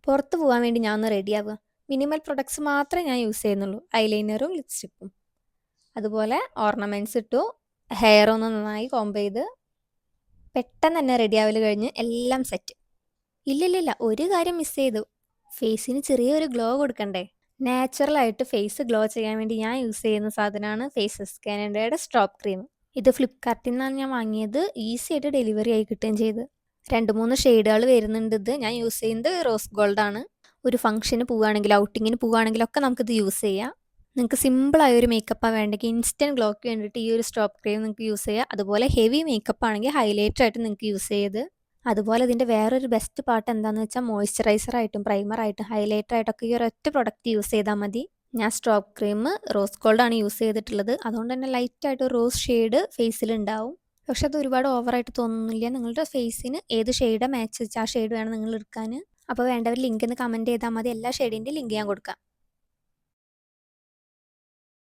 പുറത്ത് പോകാൻ വേണ്ടി ഞാൻ ഒന്ന് റെഡിയാവുക. മിനിമൽ പ്രൊഡക്ട്സ് മാത്രമേ ഞാൻ യൂസ് ചെയ്യുന്നുള്ളൂ. ഐലൈനറും ലിപ്സ്റ്റിക്കും. അതുപോലെ ഓർണമെൻറ്റ്സ് ഇട്ടു. ഹെയർ ഒന്ന് നന്നായി കോംബ് ചെയ്ത് പെട്ടെന്ന് തന്നെ റെഡിയാവൽ കഴിഞ്ഞ് എല്ലാം സെറ്റ്. ഇല്ലില്ലില്ല, ഒരു കാര്യം മിസ് ചെയ്തു. ഫേസിന് ചെറിയൊരു ഗ്ലോ കൊടുക്കണ്ടേ? നാച്ചുറലായിട്ട് ഫേസ് ഗ്ലോ ചെയ്യാൻ വേണ്ടി ഞാൻ യൂസ് ചെയ്യുന്ന സാധനമാണ് ഫേസസ് കാനഡയുടെ സ്ട്രോപ്പ് ക്രീം. ഇത് ഫ്ലിപ്കാർട്ടിൽ നിന്നാണ് ഞാൻ വാങ്ങിയത്. ഈസി ആയിട്ട് ഡെലിവറി ആയി കിട്ടുകയും ചെയ്ത്. 2-3 ഷെയ്ഡുകൾ വരുന്നുണ്ട്. ഇത് ഞാൻ യൂസ് ചെയ്യുന്നത് റോസ് ഗോൾഡ് ആണ്. ഒരു ഫംഗ്ഷന് പോവുകയാണെങ്കിൽ, ഔട്ടിങ്ങിന് പോവുകയാണെങ്കിലൊക്കെ നമുക്കിത് യൂസ് ചെയ്യാം. നിങ്ങൾക്ക് സിമ്പിളായ ഒരു മേക്കപ്പാണ് വേണ്ടെങ്കിൽ ഇൻസ്റ്റൻറ്റ് ഗ്ലോയ്ക്ക് വേണ്ടിയിട്ട് ഈ ഒരു സ്ട്രോപ്പ് ക്രീം നിങ്ങൾക്ക് യൂസ് ചെയ്യാം. അതുപോലെ ഹെവി മേക്കപ്പ് ആണെങ്കിൽ ഹൈലൈറ്റർ ആയിട്ട് നിങ്ങൾക്ക് യൂസ് ചെയ്ത്. അതുപോലെ ഇതിൻ്റെ വേറൊരു ബെസ്റ്റ് പാർട്ട് എന്താണെന്ന് വെച്ചാൽ മോയ്സ്ചറൈസറായിട്ടും പ്രൈമറായിട്ടും ഹൈലൈറ്ററായിട്ടൊക്കെ ഈ ഒരൊറ്റ പ്രൊഡക്റ്റ് യൂസ് ചെയ്താൽ മതി. ഞാൻ സ്ട്രോപ്പ് ക്രീം റോസ് ഗോൾഡാണ് യൂസ് ചെയ്തിട്ടുള്ളത്. അതുകൊണ്ട് തന്നെ ലൈറ്റായിട്ട് റോസ് ഷെയ്ഡ് ഫേസിലുണ്ടാവും. പക്ഷെ അത് ഒരുപാട് ഓവറായിട്ട് തോന്നുന്നില്ല. നിങ്ങളുടെ ഫേസിന് ഏത് ഷെയ്ഡാണ് മാച്ച് വെച്ചാൽ ആ ഷെയ്ഡ് വേണം നിങ്ങൾ എടുക്കാൻ. അപ്പോൾ വേണ്ടവർ ലിങ്ക് ഒന്ന് കമൻറ്റ് ചെയ്താൽ മതി. എല്ലാ ഷെയ്ഡിൻ്റെ ലിങ്ക് ഞാൻ കൊടുക്കാം.